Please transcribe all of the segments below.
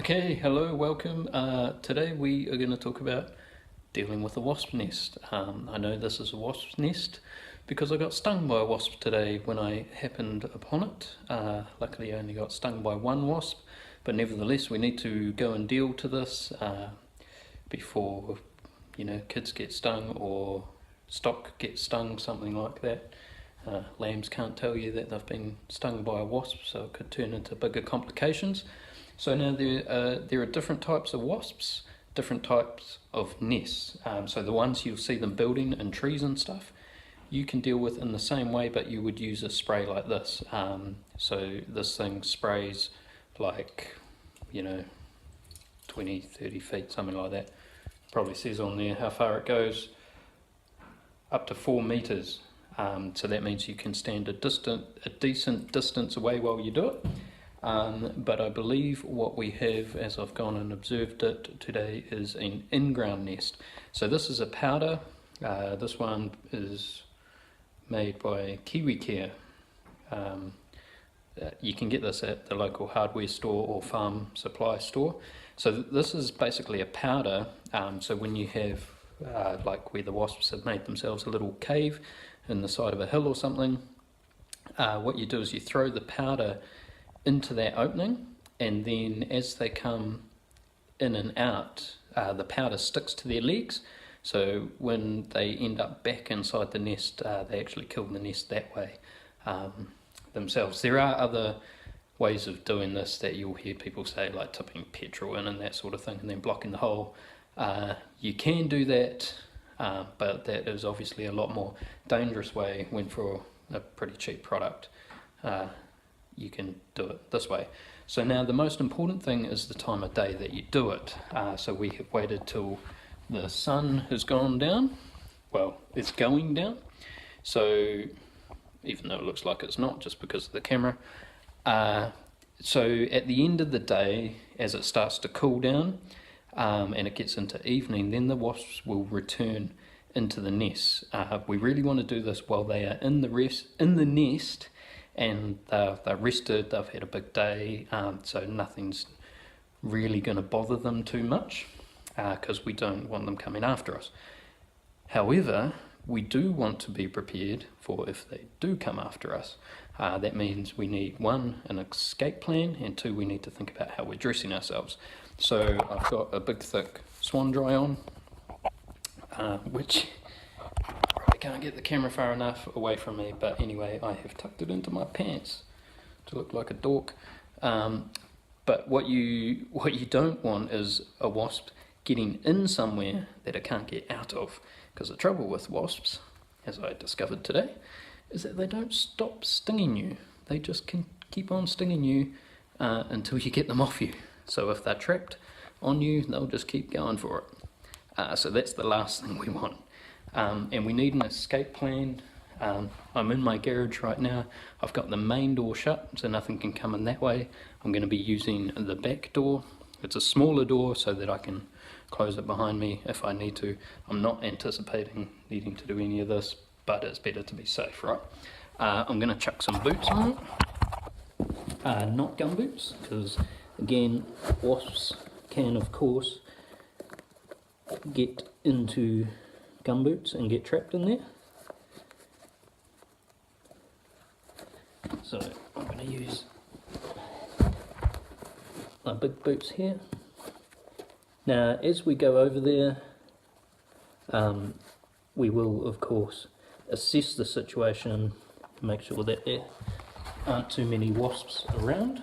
Okay, hello, welcome. Today we are going to talk about dealing with a wasp nest. I know this is a wasp nest because I got stung by a wasp today when I happened upon it. Luckily I only got stung by one wasp, but nevertheless we need to go and deal to this before, kids get stung or stock gets stung, something like that. Lambs can't tell you that they've been stung by a wasp, so it could turn into bigger complications. So now there are different types of wasps, different types of nests. So the ones you'll see them building in trees and stuff, you can deal with in the same way, but you would use a spray like this. So this thing sprays like, 20, 30 feet, something like that. Probably says on there how far it goes, up to 4 meters. So that means you can stand a decent distance away while you do it. But I believe what we have, as I've gone and observed it today, is an in-ground nest. So this is a powder. This one is made by Kiwi Care. You can get this at the local hardware store or farm supply store. So this is basically a powder. So when you have, like where the wasps have made themselves a little cave in the side of a hill or something, what you do is you throw the powder into that opening, and then as they come in and out, the powder sticks to their legs, so when they end up back inside the nest, they actually kill the nest that way themselves. There are other ways of doing this that you'll hear people say, like tipping petrol in and that sort of thing and then blocking the hole. You can do that, but that is obviously a lot more dangerous way when for a pretty cheap product. You can do it this way. So now the most important thing is the time of day that you do it. So we have waited till the sun has gone down. Well, it's going down. So even though it looks like it's not, just because of the camera. So at the end of the day, as it starts to cool down and it gets into evening, then the wasps will return into the nest. We really want to do this while they are in the nest, and they're rested, they've had a big day, so nothing's really going to bother them too much, because we don't want them coming after us. However, we do want to be prepared for if they do come after us. That means we need, one, an escape plan, and two, we need to think about how we're dressing ourselves. So I've got a big thick swan dry on, which I can't get the camera far enough away from me, but anyway, I have tucked it into my pants to look like a dork. But what you don't want is a wasp getting in somewhere that it can't get out of, because the trouble with wasps, as I discovered today, is that they don't stop stinging you. They just can keep on stinging you until you get them off you. So if they're trapped on you, they'll just keep going for it. So that's the last thing we want. And we need an escape plan. I'm in my garage right now. I've got the main door shut, so nothing can come in that way. I'm going to be using the back door. It's a smaller door so that I can close it behind me if I need to. I'm not anticipating needing to do any of this, but it's better to be safe, right? I'm going to chuck some boots on it. Not gum boots, because again, wasps can of course get into gumboots and get trapped in there. So I'm going to use my big boots here. Now as we go over there, we will of course assess the situation to make sure that there aren't too many wasps around.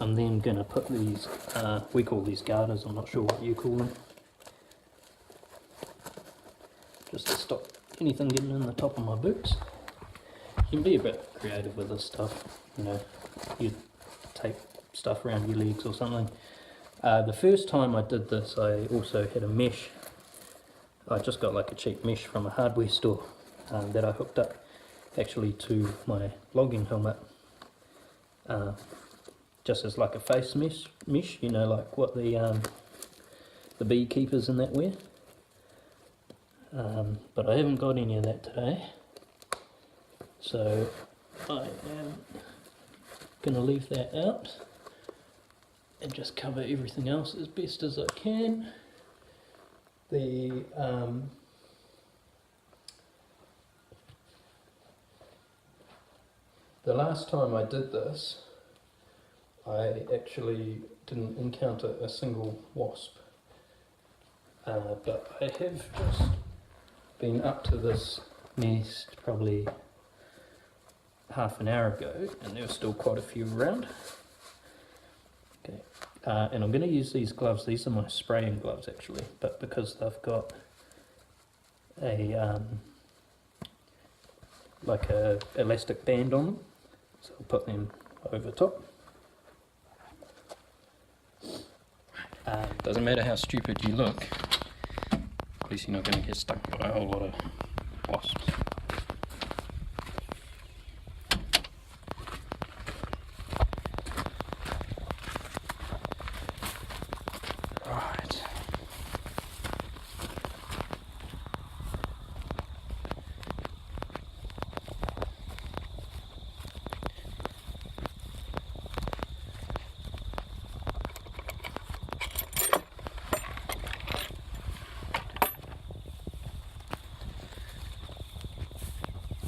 I'm then going to put these, we call these garters, I'm not sure what you call them, just to stop anything getting in the top of my boots. You can be a bit creative with this stuff, you tape stuff around your legs or something. The first time I did this, I also had a mesh. I just got like a cheap mesh from a hardware store that I hooked up actually to my logging helmet. Just as like a face mesh, like what the beekeepers and that wear. But I haven't got any of that today, so I am Gonna leave that out and just cover everything else as best as I can. The last time I did this, I actually didn't encounter a single wasp, but I have just been up to this nest probably half an hour ago, and there were still quite a few around. Okay, and I'm going to use these gloves. These are my spraying gloves actually, but because they've got a like a elastic band on them, so I'll put them over top. Doesn't matter how stupid you look, at least you're not going to get stung by a whole lot of wasps. Right.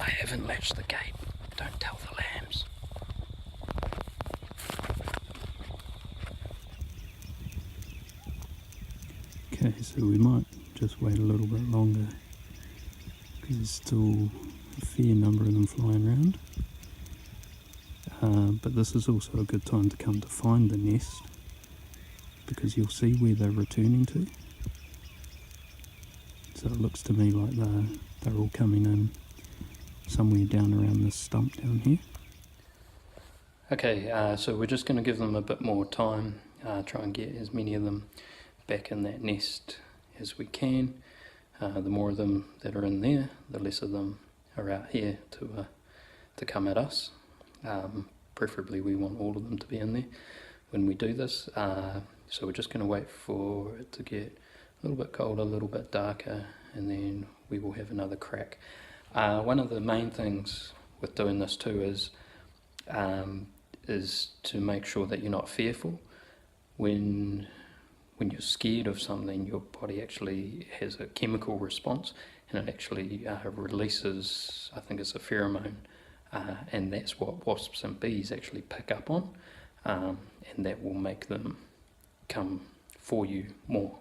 I haven't latched the gate. Don't tell the lambs. Okay, so we might just wait a little bit longer because there's still a fair number of them flying around. But this is also a good time to come to find the nest because you'll see where they're returning to. So it looks to me like they're all coming in somewhere down around this stump down here. Okay, so we're just going to give them a bit more time, try and get as many of them back in that nest as we can. The more of them that are in there, the less of them are out here to come at us. Preferably we want all of them to be in there when we do this. So we're just going to wait for it to get a little bit colder, a little bit darker, and then we will have another crack. One of the main things with doing this too is to make sure that you're not fearful. When you're scared of something, your body actually has a chemical response, and it actually releases, I think it's a pheromone, and that's what wasps and bees actually pick up on, and that will make them come for you more.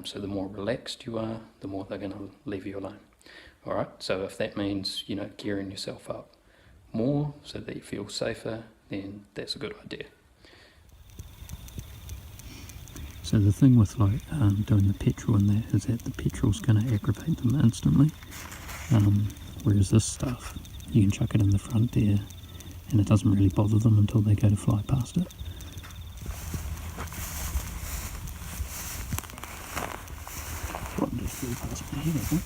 So the more relaxed you are, the more they're going to leave you alone. Alright, so if that means, gearing yourself up more so that you feel safer, then that's a good idea. So the thing with doing the petrol in that is that the petrol's going to aggravate them instantly, whereas this stuff, you can chuck it in the front there and it doesn't really bother them until they go to fly past it. One just flew past my head, I think.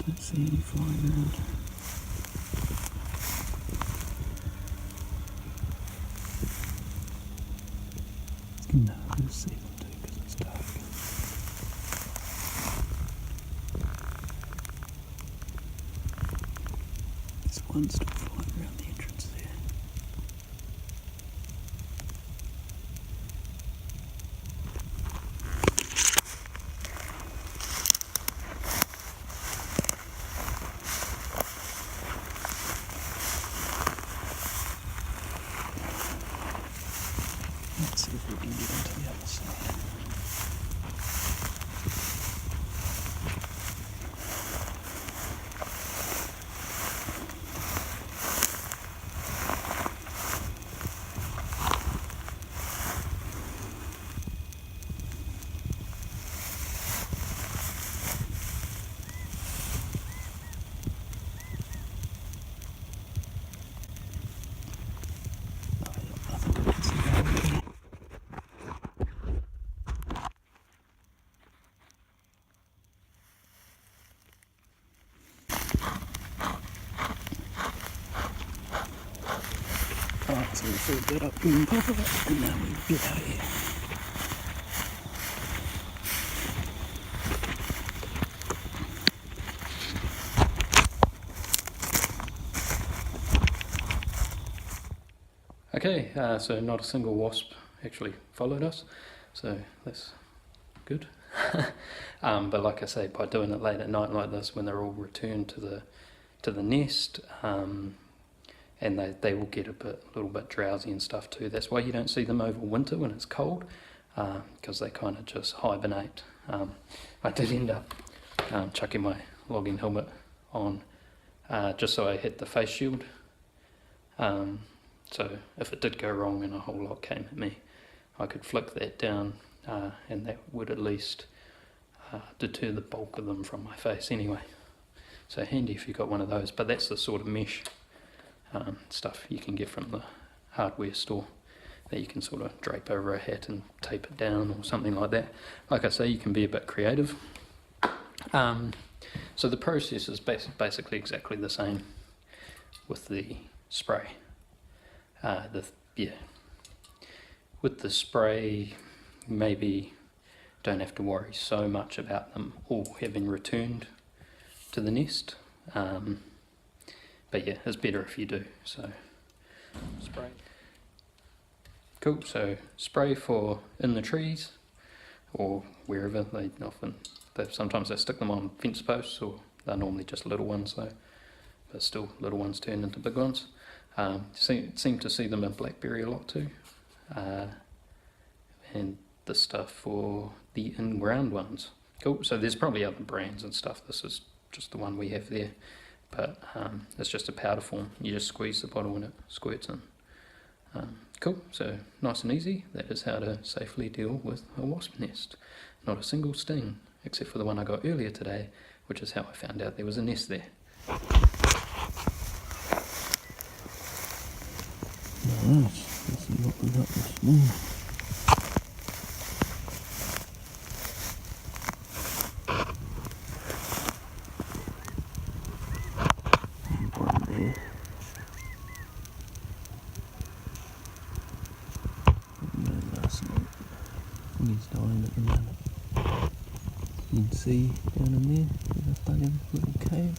Don't see any flying around. No, I'll see them too because it's dark. There's one still flying around the entrance there. Let's see if we can get onto the other side. I think I can see that already. Alright, so we filled that up and pop it up, and now we get out of here. so not a single wasp actually followed us, so that's good. But like I say, by doing it late at night like this, when they're all returned to the nest, and they will get a little bit drowsy and stuff too. That's why you don't see them over winter when it's cold, because they kind of just hibernate. I did end up chucking my logging helmet on just so I had the face shield. So if it did go wrong and a whole lot came at me, I could flick that down, and that would at least deter the bulk of them from my face anyway. So handy if you've got one of those, but that's the sort of mesh stuff you can get from the hardware store that you can sort of drape over a hat and tape it down or something like that. Like I say, you can be a bit creative. So the process is basically exactly the same with the spray. With the spray, maybe don't have to worry so much about them all having returned to the nest, but yeah, it's better if you do. So spray. Cool. So spray for in the trees or wherever. Sometimes they stick them on fence posts, or they're normally just little ones though, but still little ones turn into big ones. Seem to see them in blackberry a lot too, and the stuff for the in-ground ones. Cool. So there's probably other brands and stuff. This is just the one we have there, but it's just a powder form. You just squeeze the bottle and it squirts in. Cool. So nice and easy. That is how to safely deal with a wasp nest. Not a single sting, except for the one I got earlier today, which is how I found out there was a nest there. Alright, let's see what we got this morning. One there. And then last night. I think he's dying at the moment. You can see down in there, there's a bug in a little cave.